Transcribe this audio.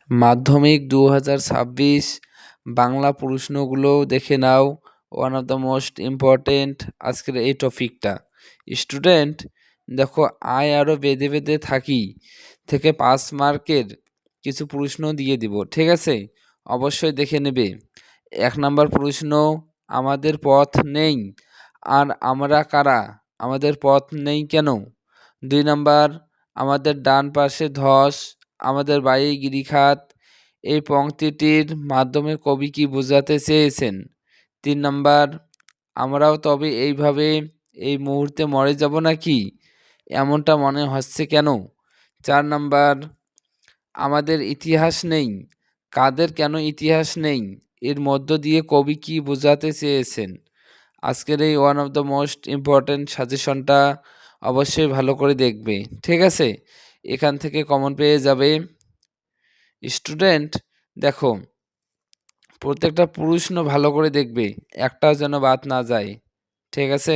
মাধ্যমিক ২০২৬ বাংলা প্রশ্নগুলো দেখে নাও। One of the most important আজকের এই টপিকটা। স্টুডেন্ট দেখো, আয় আরও বেঁধে বেঁধে থাকি থেকে 5 মার্কের কিছু প্রশ্ন দিয়ে দিব, ঠিক আছে? অবশ্যই দেখে নেবে। 1 নাম্বার প্রশ্ন, আমাদের পথ নেই আর আমরা কারা? আমাদের পথ নেই কেন? 2 নাম্বার, আমাদের ডান পাশে ধস, আমাদের বাড়ি গিরিখাত। এই পংক্তিটির মাধ্যমে কবি কি বোঝাতে চেয়েছেন? 3 নাম্বার, আমরাও তবে এইভাবে এই মুহূর্তে মরে যাব নাকি? এমনটা মনে হচ্ছে কেন? 4 নাম্বার, আমাদের ইতিহাস নেই, কাদের কেন ইতিহাস নেই? এর মধ্য দিয়ে কবি কি বোঝাতে চেয়েছেন? আজকের এই one of the most important সাজেশনটা অবশ্যই ভালো করে দেখবে, ঠিক আছে? এখান থেকে কমন পেয়ে যাবে। স্টুডেন্ট দেখো, প্রত্যেকটা প্রশ্ন ভালো করে দেখবে, একটাও যেন বাদ না যায়, ঠিক আছে?